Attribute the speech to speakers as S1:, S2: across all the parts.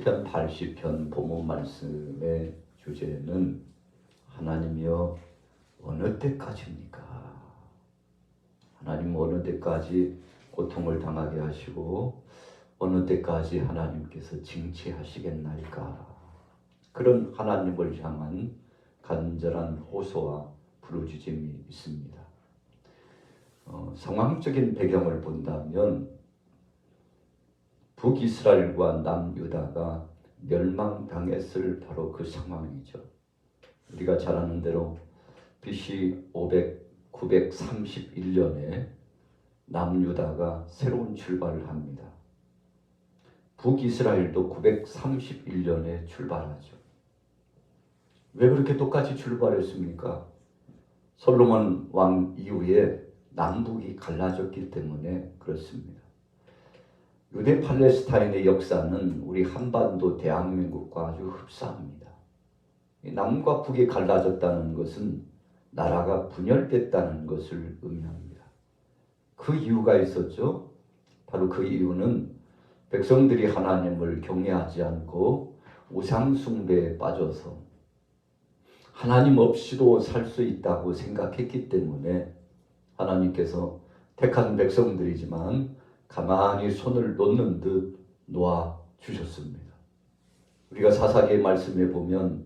S1: 시편 80편 본문 말씀의 주제는 하나님이여 어느 때까지입니까? 하나님 어느 때까지 고통을 당하게 하시고 어느 때까지 하나님께서 징치하시겠나이까? 그런 하나님을 향한 간절한 호소와 부르짖음이 있습니다. 상황적인 배경을 본다면 북이스라엘과 남유다가 멸망당했을 바로 그 상황이죠. 우리가 잘 아는 대로 BC 931년에 남유다가 새로운 출발을 합니다. 북이스라엘도 931년에 출발하죠. 왜 그렇게 똑같이 출발했습니까? 솔로몬 왕 이후에 남북이 갈라졌기 때문에 그렇습니다. 유대 팔레스타인의 역사는 우리 한반도 대한민국과 아주 흡사합니다. 남과 북이 갈라졌다는 것은 나라가 분열됐다는 것을 의미합니다. 그 이유가 있었죠. 바로 그 이유는 백성들이 하나님을 경외하지 않고 우상 숭배에 빠져서 하나님 없이도 살 수 있다고 생각했기 때문에 하나님께서 택한 백성들이지만 가만히 손을 놓는 듯 놓아주셨습니다. 우리가 사사기의 말씀에 보면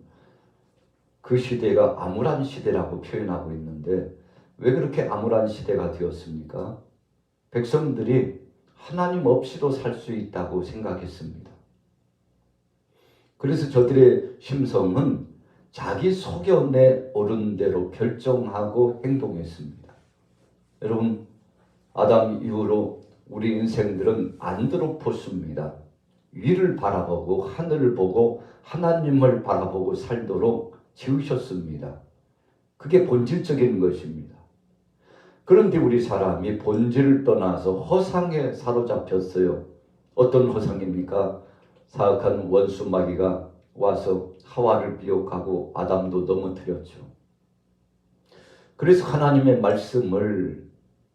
S1: 그 시대가 암울한 시대라고 표현하고 있는데 왜 그렇게 암울한 시대가 되었습니까? 백성들이 하나님 없이도 살 수 있다고 생각했습니다. 그래서 저들의 심성은 자기 소견에 오른 대로 결정하고 행동했습니다. 여러분, 아담 이후로 우리 인생들은 안드로포스입니다. 위를 바라보고 하늘을 보고 하나님을 바라보고 살도록 지으셨습니다. 그게 본질적인 것입니다. 그런데 우리 사람이 본질을 떠나서 허상에 사로잡혔어요. 어떤 허상입니까? 사악한 원수 마귀가 와서 하와를 비옥하고 아담도 넘어뜨렸죠. 그래서 하나님의 말씀을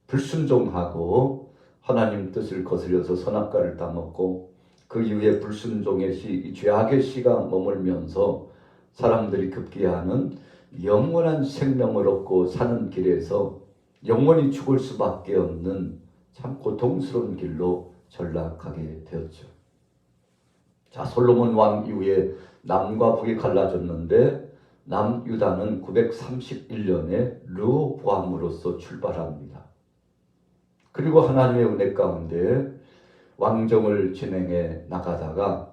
S1: 불순종하고 하나님 뜻을 거스려서 선악과를 따먹고 그 이후에 불순종의 시, 이 죄악의 시가 머물면서 사람들이 급기야는 영원한 생명을 얻고 사는 길에서 영원히 죽을 수밖에 없는 참 고통스러운 길로 전락하게 되었죠. 자, 솔로몬 왕 이후에 남과 북이 갈라졌는데 남유다는 931년에 르호보암으로서 출발합니다. 그리고 하나님의 은혜 가운데 왕정을 진행해 나가다가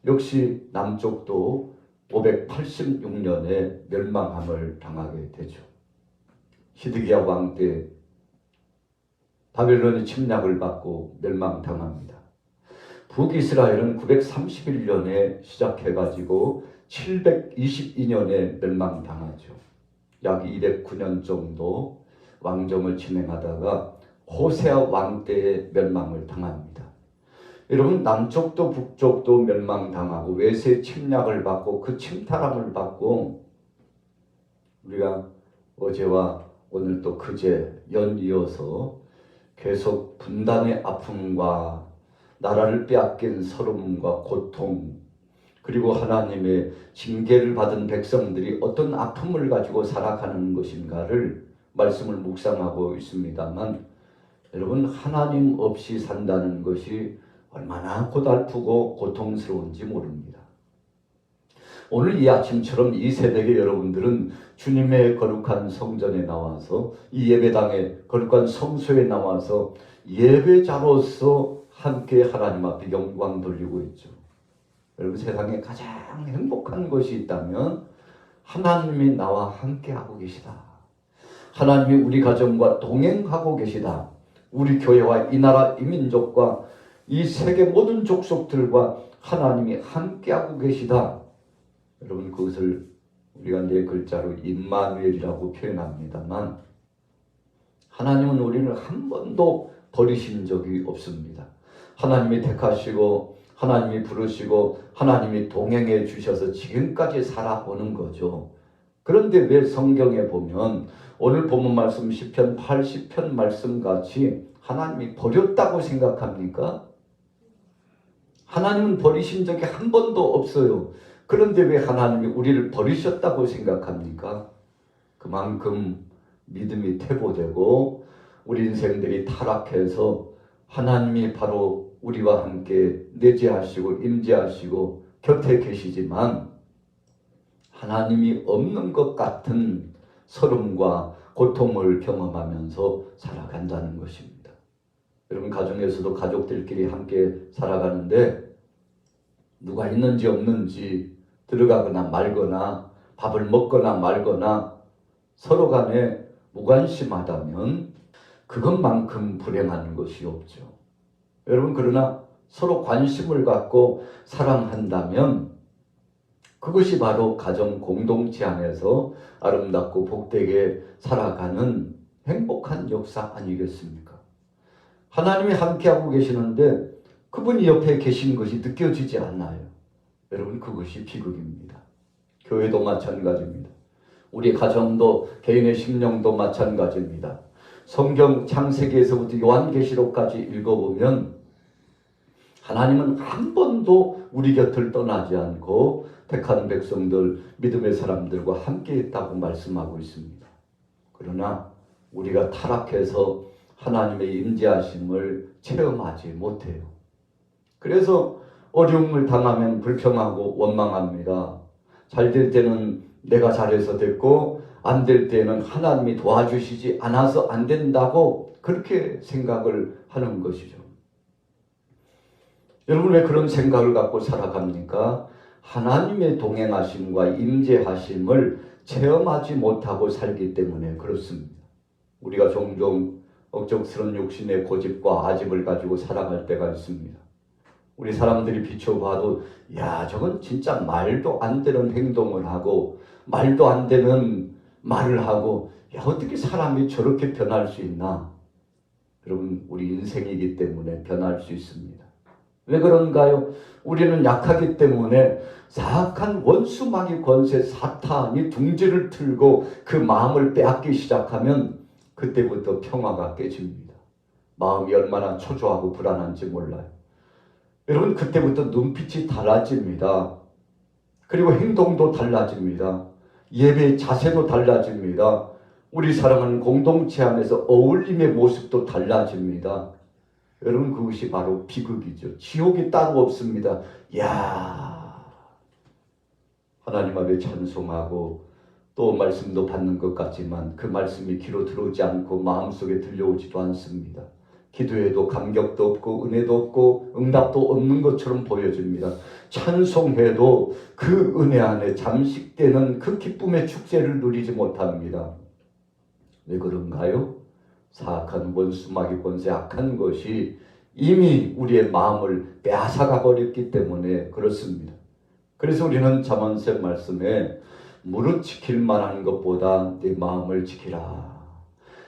S1: 역시 남쪽도 586년에 멸망함을 당하게 되죠. 시드기야 왕 때 바벨론의 침략을 받고 멸망당합니다. 북이스라엘은 931년에 시작해가지고 722년에 멸망당하죠. 약 209년 정도 왕정을 진행하다가 호세아 왕 때에 멸망을 당합니다. 여러분, 남쪽도 북쪽도 멸망당하고 외세 침략을 받고 그 침탈함을 받고 우리가 어제와 오늘 또 그제 연이어서 계속 분단의 아픔과 나라를 빼앗긴 서름과 고통, 그리고 하나님의 징계를 받은 백성들이 어떤 아픔을 가지고 살아가는 것인가를 말씀을 묵상하고 있습니다만, 여러분, 하나님 없이 산다는 것이 얼마나 고달프고 고통스러운지 모릅니다. 오늘 이 아침처럼 이 새벽에 여러분들은 주님의 거룩한 성전에 나와서 이 예배당에 거룩한 성소에 나와서 예배자로서 함께 하나님 앞에 영광 돌리고 있죠. 여러분, 세상에 가장 행복한 것이 있다면 하나님이 나와 함께하고 계시다. 하나님이 우리 가정과 동행하고 계시다. 우리 교회와 이 나라 이 민족과 이 세계 모든 족속들과 하나님이 함께하고 계시다. 여러분, 그것을 우리가 네 글자로 임마누엘이라고 표현합니다만 하나님은 우리를 한 번도 버리신 적이 없습니다. 하나님이 택하시고 하나님이 부르시고 하나님이 동행해 주셔서 지금까지 살아오는 거죠. 그런데 왜 성경에 보면 오늘 본문 말씀 시편 80편 말씀같이 하나님이 버렸다고 생각합니까? 하나님은 버리신 적이 한 번도 없어요. 그런데 왜 하나님이 우리를 버리셨다고 생각합니까? 그만큼 믿음이 퇴보되고 우리 인생들이 타락해서 하나님이 바로 우리와 함께 내재하시고 임재하시고 곁에 계시지만 하나님이 없는 것 같은 서름과 고통을 경험하면서 살아간다는 것입니다. 여러분, 가정에서도 가족들끼리 함께 살아가는데 누가 있는지 없는지 들어가거나 말거나 밥을 먹거나 말거나 서로 간에 무관심하다면 그것만큼 불행한 것이 없죠. 여러분, 그러나 서로 관심을 갖고 사랑한다면 그것이 바로 가정 공동체 안에서 아름답고 복되게 살아가는 행복한 역사 아니겠습니까? 하나님이 함께하고 계시는데 그분이 옆에 계신 것이 느껴지지 않나요? 여러분, 그것이 비극입니다. 교회도 마찬가지입니다. 우리 가정도 개인의 심령도 마찬가지입니다. 성경 창세기에서부터 요한계시록까지 읽어보면 하나님은 한 번도 우리 곁을 떠나지 않고 택한 백성들, 믿음의 사람들과 함께 했다고 말씀하고 있습니다. 그러나 우리가 타락해서 하나님의 임재하심을 체험하지 못해요. 그래서 어려움을 당하면 불평하고 원망합니다. 잘 될 때는 내가 잘해서 됐고 안 될 때는 하나님이 도와주시지 않아서 안 된다고 그렇게 생각을 하는 것이죠. 여러분, 왜 그런 생각을 갖고 살아갑니까? 하나님의 동행하심과 임재하심을 체험하지 못하고 살기 때문에 그렇습니다. 우리가 종종 억척스러운 욕심의 고집과 아집을 가지고 살아갈 때가 있습니다. 우리 사람들이 비춰봐도 야, 저건 진짜 말도 안 되는 행동을 하고 말도 안 되는 말을 하고 야, 어떻게 사람이 저렇게 변할 수 있나? 여러분, 우리 인생이기 때문에 변할 수 있습니다. 왜 그런가요? 우리는 약하기 때문에 사악한 원수 마귀 권세 사탄이 둥지를 틀고 그 마음을 빼앗기 시작하면 그때부터 평화가 깨집니다. 마음이 얼마나 초조하고 불안한지 몰라요. 여러분, 그때부터 눈빛이 달라집니다. 그리고 행동도 달라집니다. 예배의 자세도 달라집니다. 우리 사랑하는 공동체 안에서 어울림의 모습도 달라집니다. 여러분, 그것이 바로 비극이죠. 지옥이 따로 없습니다. 야, 하나님 앞에 찬송하고 또 말씀도 받는 것 같지만 그 말씀이 귀로 들어오지 않고 마음속에 들려오지도 않습니다. 기도해도 감격도 없고 은혜도 없고 응답도 없는 것처럼 보여집니다. 찬송해도 그 은혜 안에 잠식되는 그 기쁨의 축제를 누리지 못합니다. 왜 그런가요? 사악한 원수 마귀 권세 악한 것이 이미 우리의 마음을 빼앗아가 버렸기 때문에 그렇습니다. 그래서 우리는 잠언서 말씀에 무릇 지킬 만한 것보다 내 마음을 지키라.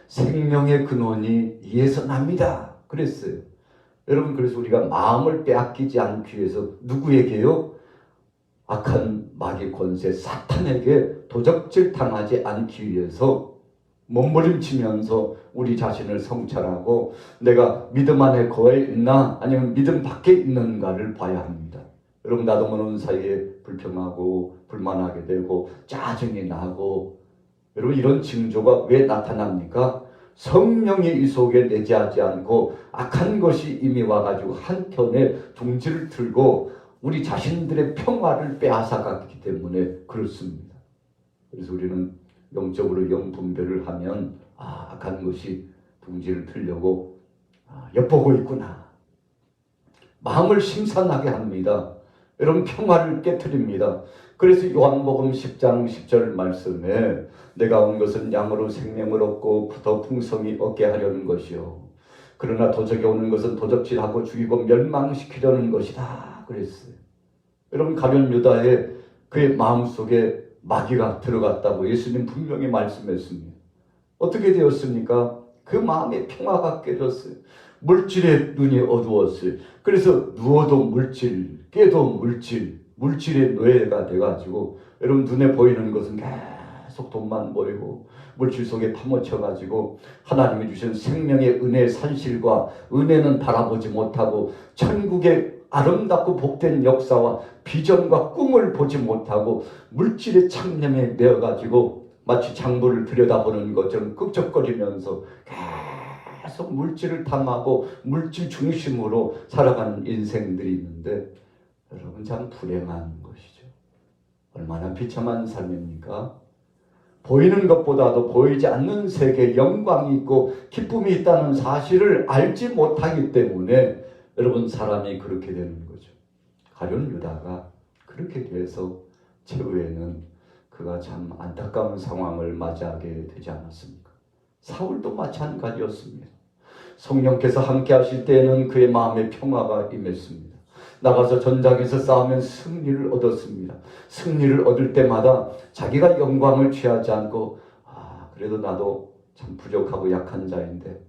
S1: 생명의 근원이 이에서 납니다. 그랬어요. 여러분, 그래서 우리가 마음을 빼앗기지 않기 위해서 누구에게요? 악한 마귀 권세 사탄에게 도적질 당하지 않기 위해서 몸부림치면서 우리 자신을 성찰하고 내가 믿음 안에 거해 있나 아니면 믿음 밖에 있는가를 봐야 합니다. 여러분, 나도 모르는 사이에 불평하고 불만하게 되고 짜증이 나고 여러분, 이런 징조가 왜 나타납니까? 성령이 이 속에 내재하지 않고 악한 것이 이미 와가지고 한켠에 둥지를 틀고 우리 자신들의 평화를 빼앗아갔기 때문에 그렇습니다. 그래서 우리는 영적으로 영분별을 하면 악한 것이 둥지를 틀려고 엿보고 있구나. 마음을 심산하게 합니다. 여러분, 평화를 깨트립니다. 그래서 요한복음 10장 10절 말씀에 내가 온 것은 양으로 생명을 얻고 더 풍성히 얻게 하려는 것이요. 그러나 도적이 오는 것은 도적질하고 죽이고 멸망시키려는 것이다. 그랬어요. 여러분, 가룟 유다의 그의 마음속에 마귀가 들어갔다고 예수님 분명히 말씀했습니다. 어떻게 되었습니까? 그 마음의 평화가 깨졌어요. 물질의 눈이 어두웠어요. 그래서 누워도 물질, 깨도 물질, 물질의 노예가 돼가지고 여러분, 눈에 보이는 것은 계속 돈만 보이고 물질 속에 파묻혀가지고 하나님이 주신 생명의 은혜의 산실과 은혜는 바라보지 못하고 천국의 아름답고 복된 역사와 비전과 꿈을 보지 못하고 물질의 창념에 매어가지고 마치 장부를 들여다보는 것처럼 끄적거리면서 계속 물질을 탐하고 물질 중심으로 살아가는 인생들이 있는데 여러분 참 불행한 것이죠. 얼마나 비참한 삶입니까? 보이는 것보다도 보이지 않는 세계에 영광이 있고 기쁨이 있다는 사실을 알지 못하기 때문에 여러분 사람이 그렇게 되는 거죠. 가룟 유다가 그렇게 돼서 최후에는 그가 참 안타까운 상황을 맞이하게 되지 않았습니까? 사울도 마찬가지였습니다. 성령께서 함께 하실 때에는 그의 마음에 평화가 임했습니다. 나가서 전장에서 싸우면 승리를 얻었습니다. 승리를 얻을 때마다 자기가 영광을 취하지 않고 그래도 나도 참 부족하고 약한 자인데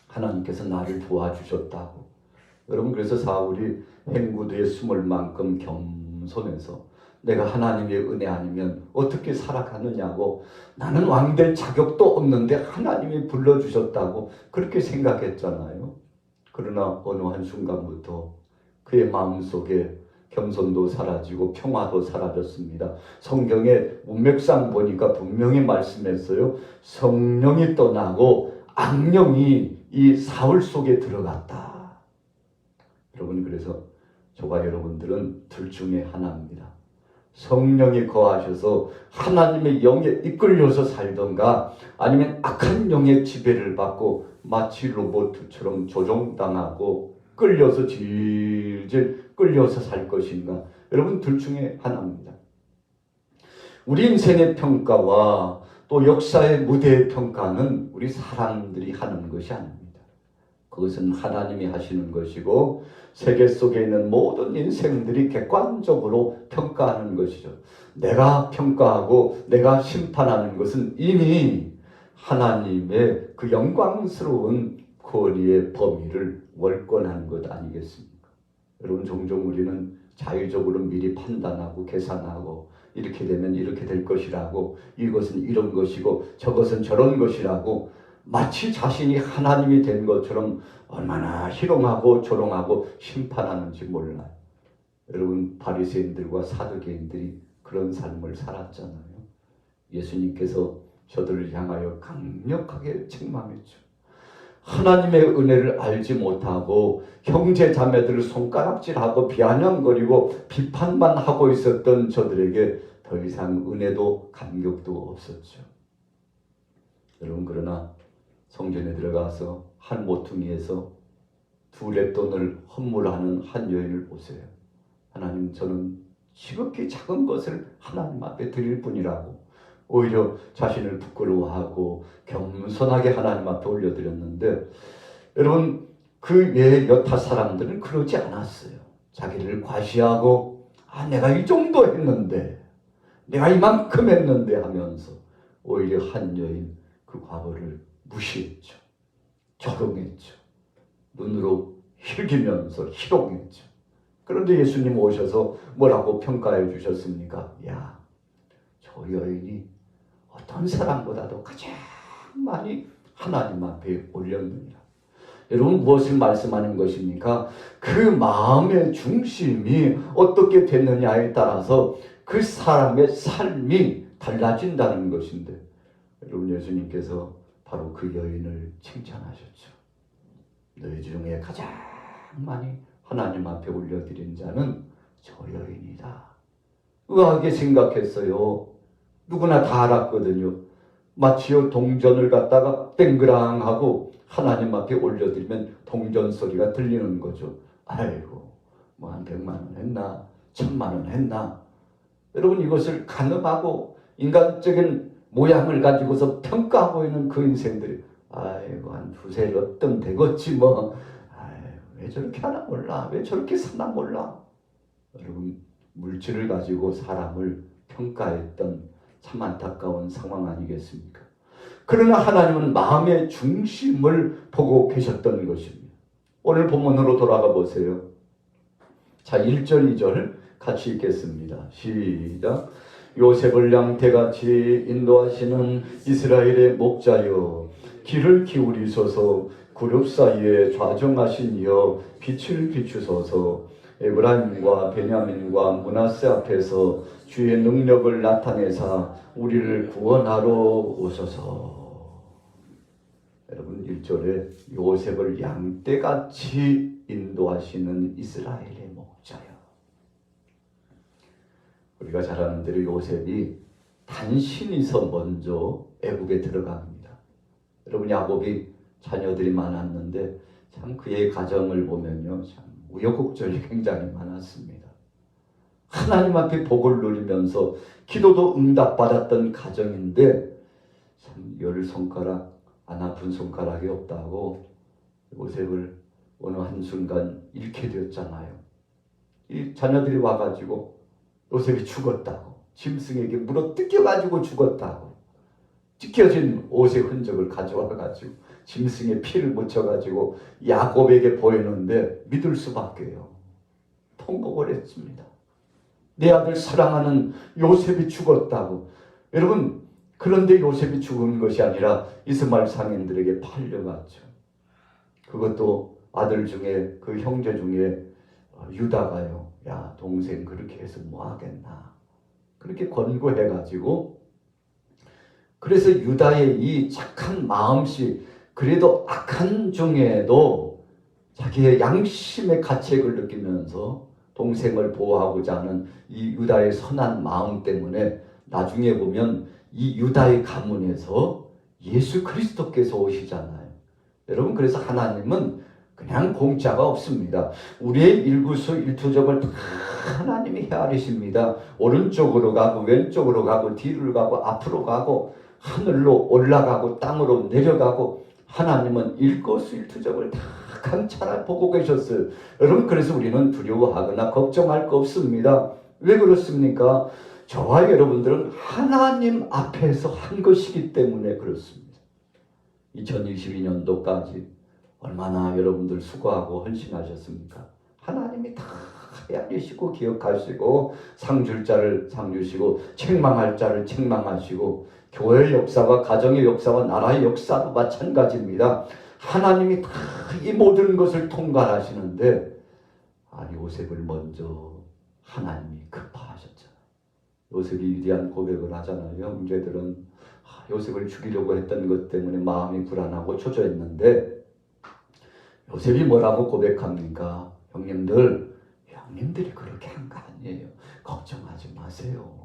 S1: 하나님께서 나를 도와주셨다고. 여러분 그래서 사울이 행구두에 숨을 만큼 겸손해서 내가 하나님의 은혜 아니면 어떻게 살아가느냐고, 나는 왕 될 자격도 없는데 하나님이 불러주셨다고 그렇게 생각했잖아요. 그러나 어느 한순간부터 그의 마음속에 겸손도 사라지고 평화도 사라졌습니다. 성경의 문맥상 보니까 분명히 말씀했어요. 성령이 떠나고 악령이 이 사울 속에 들어갔다. 여러분 그래서 저와 여러분들은 둘 중에 하나입니다. 성령이 거하셔서 하나님의 영에 이끌려서 살던가 아니면 악한 영의 지배를 받고 마치 로봇처럼 조종당하고 끌려서 질질 끌려서 살 것인가. 여러분 둘 중에 하나입니다. 우리 인생의 평가와 또 역사의 무대의 평가는 우리 사람들이 하는 것이 아닙니다. 그것은 하나님이 하시는 것이고 세계 속에 있는 모든 인생들이 객관적으로 평가하는 것이죠. 내가 평가하고 내가 심판하는 것은 이미 하나님의 그 영광스러운 권위의 범위를 월권한 것 아니겠습니까? 여러분 종종 우리는 자의적으로 미리 판단하고 계산하고 이렇게 되면 이렇게 될 것이라고, 이것은 이런 것이고 저것은 저런 것이라고 마치 자신이 하나님이 된 것처럼 얼마나 희롱하고 조롱하고 심판하는지 몰라요. 여러분 바리새인들과 사두개인들이 그런 삶을 살았잖아요. 예수님께서 저들을 향하여 강력하게 책망했죠. 하나님의 은혜를 알지 못하고 형제 자매들을 손가락질하고 비아냥거리고 비판만 하고 있었던 저들에게 더 이상 은혜도 감격도 없었죠. 여러분 그러나 성전에 들어가서 한 모퉁이에서 2렙돈을 헌물하는 한 여인을 보세요. 하나님 저는 지극히 작은 것을 하나님 앞에 드릴 뿐이라고 오히려 자신을 부끄러워하고 겸손하게 하나님 앞에 올려드렸는데, 여러분 그 외의 여타 사람들은 그러지 않았어요. 자기를 과시하고 내가 이 정도 했는데 내가 이만큼 했는데 하면서 오히려 한 여인 그 과거를 무시했죠. 조롱했죠. 눈으로 흘기면서 희롱했죠. 그런데 예수님 오셔서 뭐라고 평가해 주셨습니까? 야, 저 여인이 어떤 사람보다도 가장 많이 하나님 앞에 올렸느니라. 여러분 무엇을 말씀하는 것입니까? 그 마음의 중심이 어떻게 됐느냐에 따라서 그 사람의 삶이 달라진다는 것인데, 여러분 예수님께서 바로 그 여인을 칭찬하셨죠. 너희 중에 가장 많이 하나님 앞에 올려드린 자는 저 여인이다. 의아하게 생각했어요. 누구나 다 알았거든요. 마치요 동전을 갖다가 땡그랑하고 하나님 앞에 올려드리면 동전 소리가 들리는 거죠. 아이고 뭐 한 100만 원 했나 1000만 원 했나. 여러분 이것을 가늠하고 인간적인 모양을 가지고서 평가하고 있는 그 인생들이 아이고 한 두세 몇 되겠지 뭐. 왜 저렇게 하나 몰라. 왜 저렇게 사나 몰라. 여러분 물질을 가지고 사람을 평가했던 참 안타까운 상황 아니겠습니까? 그러나 하나님은 마음의 중심을 보고 계셨던 것입니다. 오늘 본문으로 돌아가 보세요. 자 1절 2절 같이 읽겠습니다. 시작. 요셉을 양떼같이 인도하시는 이스라엘의 목자여, 귀를 기울이소서. 그룹 사이에 좌정하신 이여 빛을 비추소서. 에브라임과 베냐민과 므낫세 앞에서 주의 능력을 나타내사 우리를 구원하러 오소서. 여러분 1절에 요셉을 양떼같이 인도하시는 이스라엘의 목자여. 우리가 잘 아는 대로 요셉이 단신이서 먼저 애국에 들어갑니다. 여러분 야곱이 자녀들이 많았는데 참 그의 가정을 보면요, 참 우여곡절이 굉장히 많았습니다. 하나님 앞에 복을 누리면서 기도도 응답받았던 가정인데 참 열 손가락 안 아픈 손가락이 없다고 요셉을 어느 한순간 잃게 되었잖아요. 이 자녀들이 와가지고 요셉이 죽었다고, 짐승에게 물어 뜯겨가지고 죽었다고, 찢겨진 옷의 흔적을 가져와가지고 짐승의 피를 묻혀가지고 야곱에게 보이는데 믿을 수밖에요. 통곡을 했습니다. 내 아들 사랑하는 요셉이 죽었다고. 여러분, 그런데 요셉이 죽은 것이 아니라 이스마엘 상인들에게 팔려갔죠. 그것도 아들 중에, 그 형제 중에 유다가요, 야 동생 그렇게 해서 뭐 하겠나, 그렇게 권고해가지고, 그래서 유다의 이 착한 마음씨, 그래도 악한 중에도 자기의 양심의 가책을 느끼면서 동생을 보호하고자 하는 이 유다의 선한 마음 때문에 나중에 보면 이 유다의 가문에서 예수 그리스도께서 오시잖아요. 여러분, 그래서 하나님은 그냥 공짜가 없습니다. 우리의 일구수 일투족을 다 하나님이 헤아리십니다. 오른쪽으로 가고 왼쪽으로 가고 뒤를 가고 앞으로 가고 하늘로 올라가고 땅으로 내려가고, 하나님은 일거수일투족을 다 감찰해 보고 계셨어요. 여러분, 그래서 우리는 두려워하거나 걱정할 거 없습니다. 왜 그렇습니까? 저와 여러분들은 하나님 앞에서 한 것이기 때문에 그렇습니다. 2022년도까지 얼마나 여러분들 수고하고 헌신하셨습니까? 하나님이 다 헤아리시고 기억하시고, 상 줄 자를 상 주시고, 책망할 자를 책망하시고, 교회의 역사와 가정의 역사와 나라의 역사도 마찬가지입니다. 하나님이 다 이 모든 것을 통과하시는데, 요셉을 먼저 하나님이 급파하셨잖아요. 요셉이 위대한 고백을 하잖아요. 형제들은 요셉을 죽이려고 했던 것 때문에 마음이 불안하고 초조했는데, 요셉이 뭐라고 고백합니까? 형님들이 그렇게 한 거 아니에요. 걱정하지 마세요.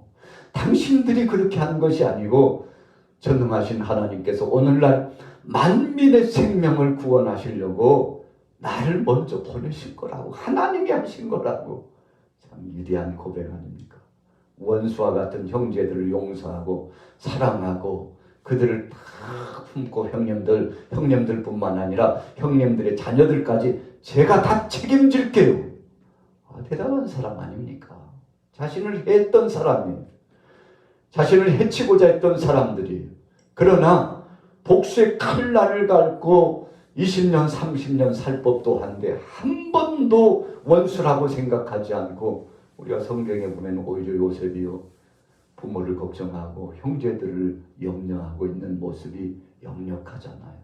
S1: 당신들이 그렇게 한 것이 아니고 전능하신 하나님께서 오늘날 만민의 생명을 구원하시려고 나를 먼저 보내신 거라고, 하나님이 하신 거라고. 참 위대한 고백 아닙니까? 원수와 같은 형제들을 용서하고 사랑하고 그들을 다 품고, 형님들뿐만 아니라 형님들의 자녀들까지 제가 다 책임질게요. 대단한 사람 아닙니까? 자신을 해했던 사람이에요. 자신을 해치고자 했던 사람들이. 그러나 복수의 칼날을 갈고 20년 30년 살 법도 한데 한 번도 원수라고 생각하지 않고, 우리가 성경에 보면 오히려 요셉이요, 부모를 걱정하고 형제들을 염려하고 있는 모습이 역력하잖아요.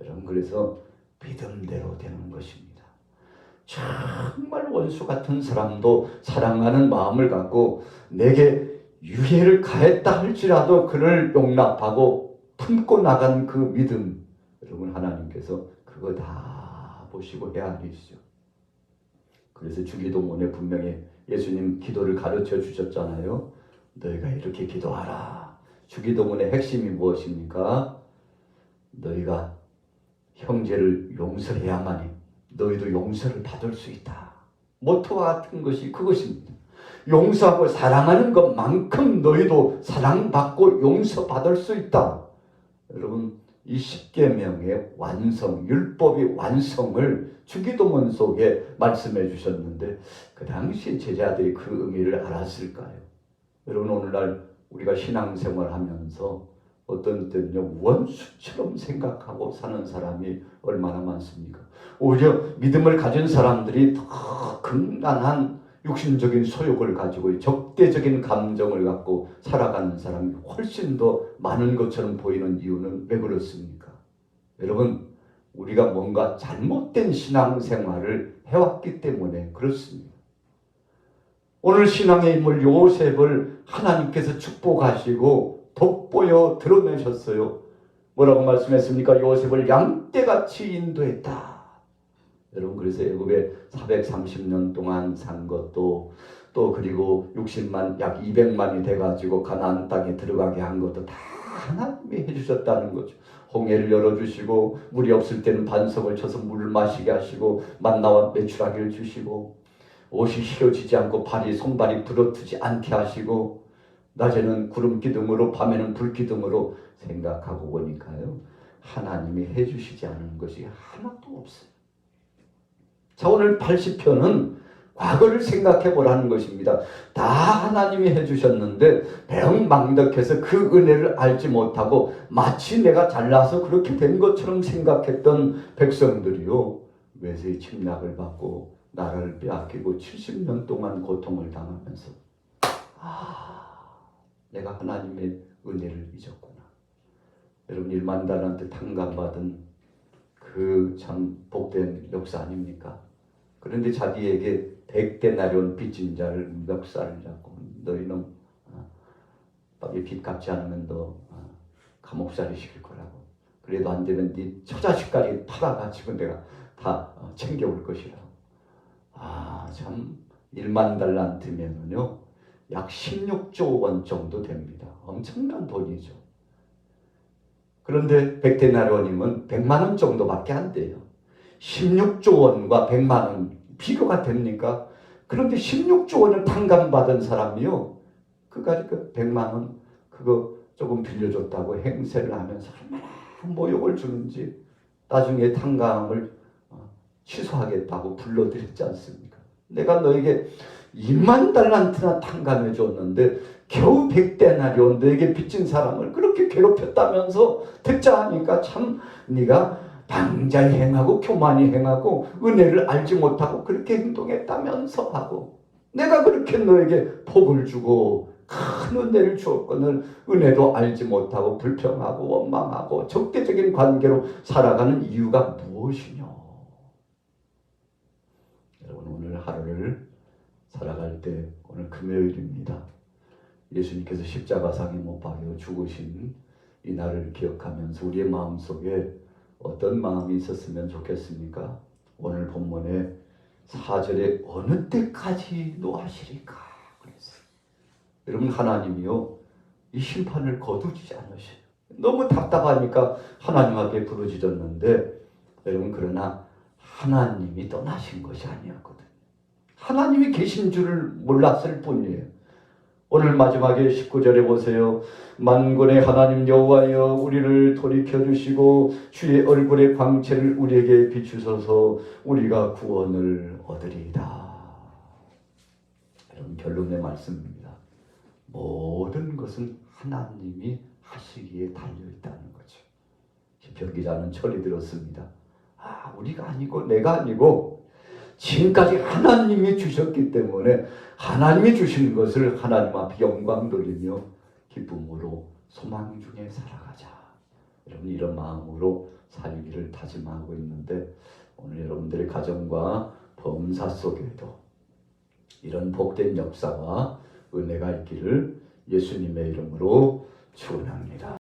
S1: 여러분, 그래서 믿음대로 되는 것입니다. 정말 원수 같은 사람도 사랑하는 마음을 갖고 내게 유해를 가했다 할지라도 그를 용납하고 품고 나간 그 믿음, 여러분 하나님께서 그거 다 보시고 헤아리시죠. 그래서 주기도문에 분명히 예수님 기도를 가르쳐 주셨잖아요. 너희가 이렇게 기도하라. 주기도문의 핵심이 무엇입니까? 너희가 형제를 용서해야만이 너희도 용서를 받을 수 있다. 모토와 같은 것이 그것입니다. 용서하고 사랑하는 것만큼 너희도 사랑받고 용서받을 수 있다. 여러분, 이 십계명의 완성, 율법의 완성을 주기도문 속에 말씀해 주셨는데 그 당시 제자들이 그 의미를 알았을까요? 여러분, 오늘날 우리가 신앙생활 하면서 어떤 때는요, 원수처럼 생각하고 사는 사람이 얼마나 많습니까? 오히려 믿음을 가진 사람들이 더 극단한 육신적인 소욕을 가지고 적대적인 감정을 갖고 살아가는 사람이 훨씬 더 많은 것처럼 보이는 이유는 왜 그렇습니까? 여러분, 우리가 뭔가 잘못된 신앙생활을 해왔기 때문에 그렇습니다. 오늘 신앙의 인물 요셉을 하나님께서 축복하시고 돋보여 드러내셨어요. 뭐라고 말씀했습니까? 요셉을 양떼같이 인도했다. 여러분, 그래서 애굽에 430년 동안 산 것도, 또 그리고 60만, 약 200만이 돼가지고 가나안 땅에 들어가게 한 것도 다 하나님이 해주셨다는 거죠. 홍해를 열어주시고, 물이 없을 때는 반석을 쳐서 물을 마시게 하시고, 만나와 메추라기를 주시고, 옷이 휘어지지 않고 손발이 부러뜨지 않게 하시고, 낮에는 구름 기둥으로 밤에는 불 기둥으로 생각하고 보니까요, 하나님이 해주시지 않은 것이 하나도 없어요. 자, 오늘 80편은 과거를 생각해 보라는 것입니다. 다 하나님이 해주셨는데 배은망덕해서 그 은혜를 알지 못하고 마치 내가 잘나서 그렇게 된 것처럼 생각했던 백성들이요, 외세의 침략을 받고 나라를 빼앗기고 70년 동안 고통을 당하면서 내가 하나님의 은혜를 잊었구나. 여러분, 1만 달란트 탕감받은 그 참 복된 역사 아닙니까? 그런데 자기에게 100데나리온 빚진 자를 멱살을 잡고, 너희는 빨리 빚 갚지 않으면 너 감옥살이 시킬 거라고. 그래도 안 되면 네 처자식까지 팔아가지고 내가 다 챙겨올 것이라고. 참 1만 달란트면은요 약 16조 원 정도 됩니다. 엄청난 돈이죠. 그런데 100데나리온이면 100만 원 정도밖에 안 돼요. 16조 원과 100만 원 비교가 됩니까? 그런데 16조 원을 탕감받은 사람이요, 그까지 그 100만 원 그거 조금 빌려줬다고 행세를 하면서 얼마나 모욕을 주는지 나중에 탕감을 취소하겠다고 불러들였지 않습니까? 내가 너에게 2만 달란트나 탕감해 줬는데 겨우 100데나리온 너에게 빚진 사람을 그렇게 괴롭혔다면서 듣자 하니까 참 네가 방자히 행하고 교만히 행하고 은혜를 알지 못하고 그렇게 행동했다면서 하고, 내가 그렇게 너에게 복을 주고 큰 은혜를 주었거늘 은혜도 알지 못하고 불평하고 원망하고 적대적인 관계로 살아가는 이유가 무엇이냐. 여러분, 오늘 하루를 살아갈 때, 오늘 금요일입니다. 예수님께서 십자가상에 못 박혀 죽으신 이 날을 기억하면서 우리의 마음속에 어떤 마음이 있었으면 좋겠습니까? 오늘 본문에 4절에 어느 때까지 노하시리까 그랬어요. 여러분, 하나님이요 이 심판을 거두지 않으셔요. 너무 답답하니까 하나님 앞에 부르짖었는데, 여러분, 그러나 하나님이 떠나신 것이 아니었거든요. 하나님이 계신 줄을 몰랐을 뿐이에요. 오늘 마지막에 19절에 보세요. 만군의 하나님 여호와여, 우리를 돌이켜주시고 주의 얼굴의 광채를 우리에게 비추소서, 우리가 구원을 얻으리이다. 여러분, 결론의 말씀입니다. 모든 것은 하나님이 하시기에 달려있다는 거죠. 시편 기자는 철이 들었습니다. 우리가 아니고 내가 아니고 지금까지 하나님이 주셨기 때문에 하나님이 주신 것을 하나님 앞에 영광 돌리며 기쁨으로 소망 중에 살아가자. 여러분, 이런 마음으로 살기를 다짐하고 있는데, 오늘 여러분들의 가정과 범사 속에도 이런 복된 역사와 은혜가 있기를 예수님의 이름으로 축원합니다.